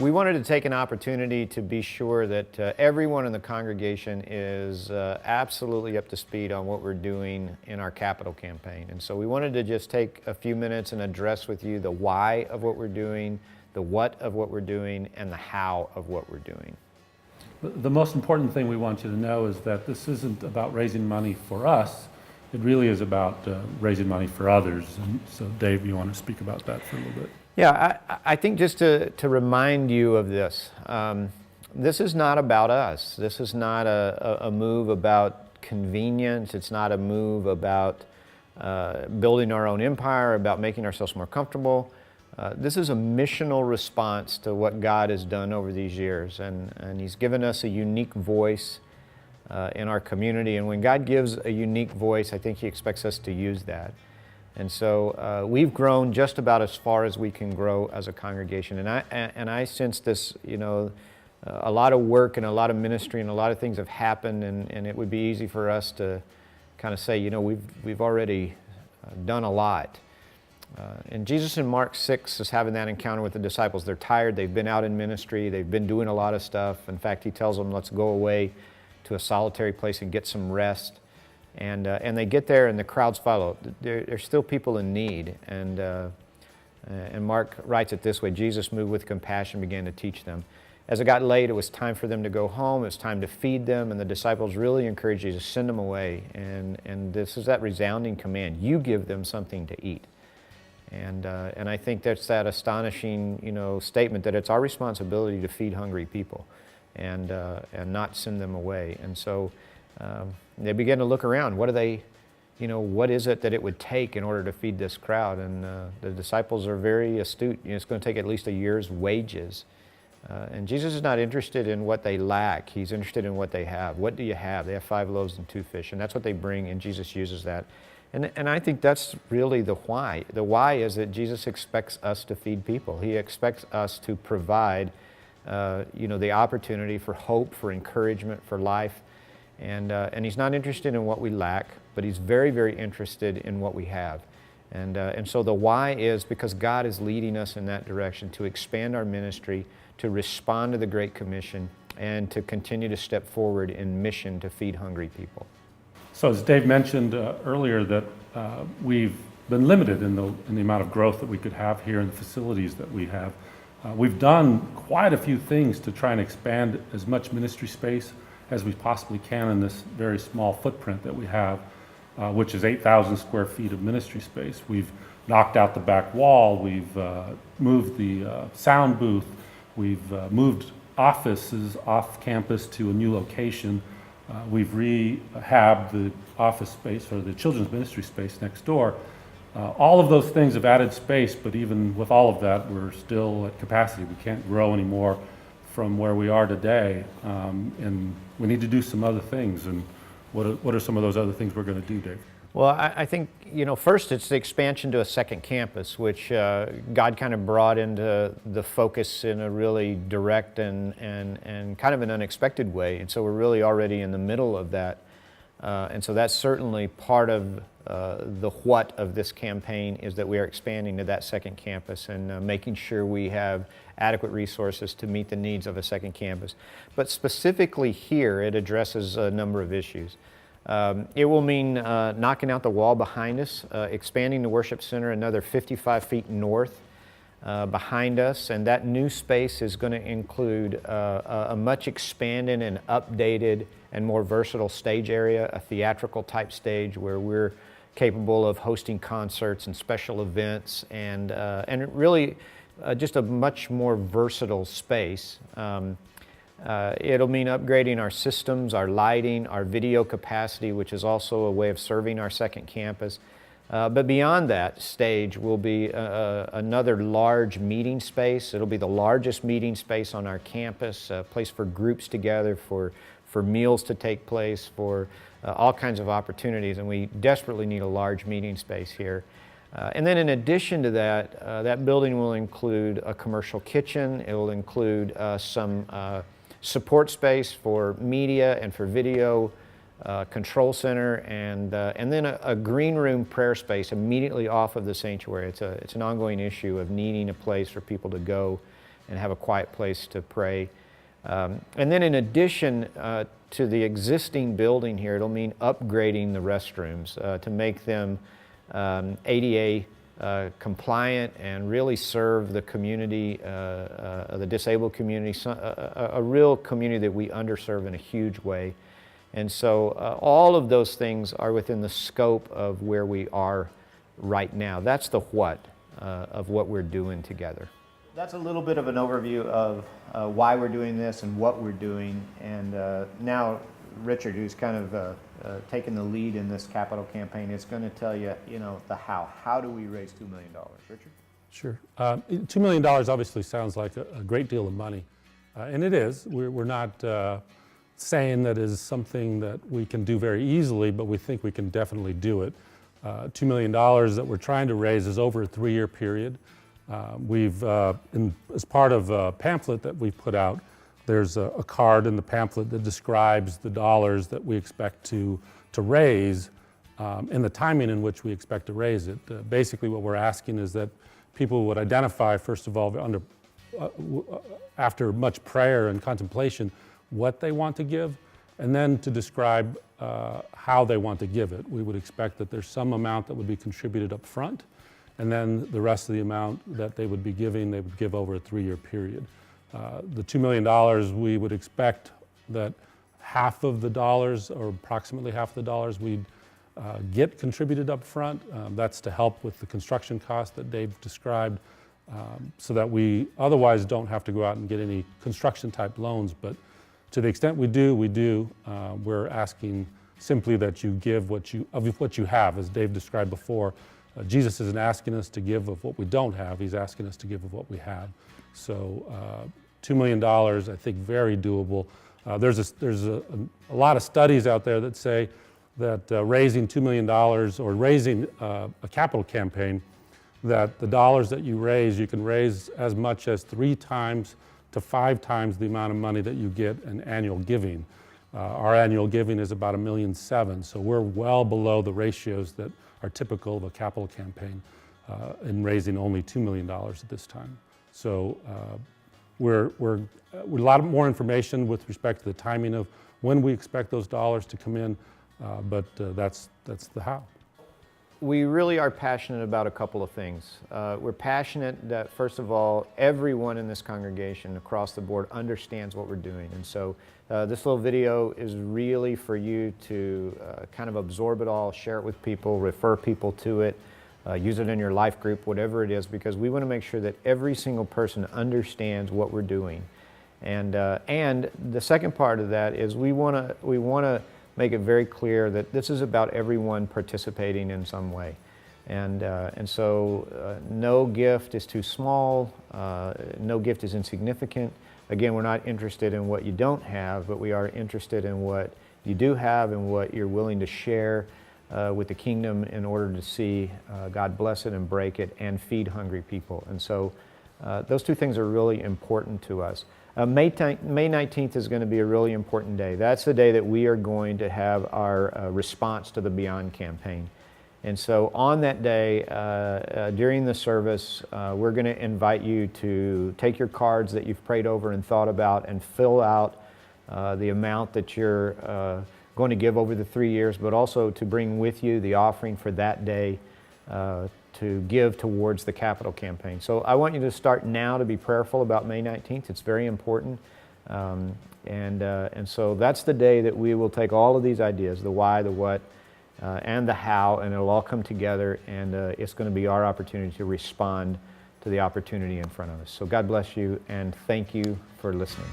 We wanted to take an opportunity to be sure that everyone in the congregation is absolutely up to speed on what we're doing in our capital campaign. And so we wanted to just take a few minutes and address with you the why of what we're doing, the what of what we're doing, and the how of what we're doing. The most important thing we want you to know is that this isn't about raising money for us. It really is about raising money for others. And so Dave, you want to speak about that for a little bit? Yeah, I think just to remind you of this, this is not about us. This is not a move about convenience. It's not a move about building our own empire, about making ourselves more comfortable. This is a missional response to what God has done over these years, and He's given us a unique voice in our community. And when God gives a unique voice, I think He expects us to use that. And so we've grown just about as far as we can grow as a congregation. And I sense this, a lot of work and a lot of ministry and a lot of things have happened, and it would be easy for us to kind of say, we've already done a lot. And Jesus in Mark 6 is having that encounter with the disciples. They're tired, they've been out in ministry, they've been doing a lot of stuff. In fact, He tells them, let's go away to a solitary place and get some rest. And they get there and the crowds follow. There's still people in need. And Mark writes it this way: Jesus moved with compassion, began to teach them. As it got late, it was time for them to go home. It was time to feed them. And the disciples really encouraged Jesus to send them away. And this is that resounding command: you give them something to eat. And I think that's that astonishing, statement that it's our responsibility to feed hungry people and not send them away. And so they begin to look around. What is it that it would take in order to feed this crowd? And the disciples are very astute. It's going to take at least a year's wages. And Jesus is not interested in what they lack. He's interested in what they have. What do you have? They have 5 loaves and 2 fish, and that's what they bring, and Jesus uses that. And I think that's really the why. The why is that Jesus expects us to feed people. He expects us to provide, the opportunity for hope, for encouragement, for life. And He's not interested in what we lack, but He's very, very interested in what we have. And so the why is because God is leading us in that direction to expand our ministry, to respond to the Great Commission, and to continue to step forward in mission to feed hungry people. So as Dave mentioned earlier, that we've been limited in the amount of growth that we could have here in the facilities that we have. We've done quite a few things to try and expand as much ministry space as we possibly can in this very small footprint that we have, which is 8,000 square feet of ministry space. We've knocked out the back wall, we've moved the sound booth, we've moved offices off campus to a new location. We've rehabbed the office space or the children's ministry space next door. All of those things have added space, but even with all of that, we're still at capacity. We can't grow anymore from where we are today, and we need to do some other things. And what are some of those other things we're going to do, Dave? Well, I think, first it's the expansion to a second campus, which God kind of brought into the focus in a really direct and kind of an unexpected way. And so we're really already in the middle of that. And so that's certainly part of the what of this campaign, is that we are expanding to that second campus and making sure we have adequate resources to meet the needs of a second campus. But specifically here, it addresses a number of issues. It will mean knocking out the wall behind us, expanding the worship center another 55 feet north behind us, and that new space is going to include a much expanded and updated and more versatile stage area, a theatrical type stage where we're capable of hosting concerts and special events, and really just a much more versatile space. It'll mean upgrading our systems, our lighting, our video capacity, which is also a way of serving our second campus. But beyond that stage will be another large meeting space. It'll be the largest meeting space on our campus, a place for groups to gather, for meals to take place, for all kinds of opportunities. And we desperately need a large meeting space here. And then in addition to that, that building will include a commercial kitchen. It will include some support space for media and for video, control center, and then a green room prayer space immediately off of the sanctuary. It's an ongoing issue of needing a place for people to go and have a quiet place to pray. And then in addition to the existing building here, it'll mean upgrading the restrooms to make them ADA compliant and really serve the community, the disabled community, a real community that we underserve in a huge way. And so all of those things are within the scope of where we are right now. That's the what of what we're doing together. That's a little bit of an overview of why we're doing this and what we're doing. And now Richard, who's kind of taken the lead in this capital campaign, is going to tell you, the how. How do we raise $2 million? Richard? Sure. $2 million obviously sounds like a great deal of money, and it is. We're not saying that is something that we can do very easily, but we think we can definitely do it. $2 million that we're trying to raise is over a 3-year period. As part of a pamphlet that we've put out, there's a card in the pamphlet that describes the dollars that we expect to raise and the timing in which we expect to raise it. Basically what we're asking is that people would identify, first of all, after much prayer and contemplation, what they want to give, and then to describe how they want to give it. We would expect that there's some amount that would be contributed up front, and then the rest of the amount that they would be giving, they would give over a 3-year period. The $2 million, we would expect that half of the dollars, or approximately half of the dollars, we'd get contributed up front. That's to help with the construction cost that Dave described, so that we otherwise don't have to go out and get any construction type loans. But to the extent we do, we're asking simply that you give what you have, as Dave described before. Jesus isn't asking us to give of what we don't have, he's asking us to give of what we have. So $2 million, I think, very doable. There's a lot of studies out there that say that raising $2 million or raising a capital campaign, that the dollars that you raise, you can raise as much as 3 times to 5 times the amount of money that you get in annual giving. Our annual giving is about $1.7 million, so we're well below the ratios that are typical of a capital campaign in raising only $2 million at this time. So we're a lot more information with respect to the timing of when we expect those dollars to come in, but that's the how. We really are passionate about a couple of things. We're passionate that, first of all, everyone in this congregation across the board understands what we're doing. And so this little video is really for you to kind of absorb it all, share it with people, refer people to it, use it in your life group, whatever it is, because we want to make sure that every single person understands what we're doing. And the second part of that is we want to make it very clear that this is about everyone participating in some way. And so no gift is too small, no gift is insignificant. Again, we're not interested in what you don't have, but we are interested in what you do have and what you're willing to share with the kingdom in order to see God bless it and break it and feed hungry people. And so those two things are really important to us. May 19th is going to be a really important day. That's the day that we are going to have our response to the Beyond campaign. And so on that day, during the service, we're going to invite you to take your cards that you've prayed over and thought about and fill out the amount that you're going to give over the 3 years, but also to bring with you the offering for that day to give towards the capital campaign. So I want you to start now to be prayerful about May 19th. It's very important. And so that's the day that we will take all of these ideas, the why, the what, and the how, and it'll all come together, and it's going to be our opportunity to respond to the opportunity in front of us. So God bless you, and thank you for listening.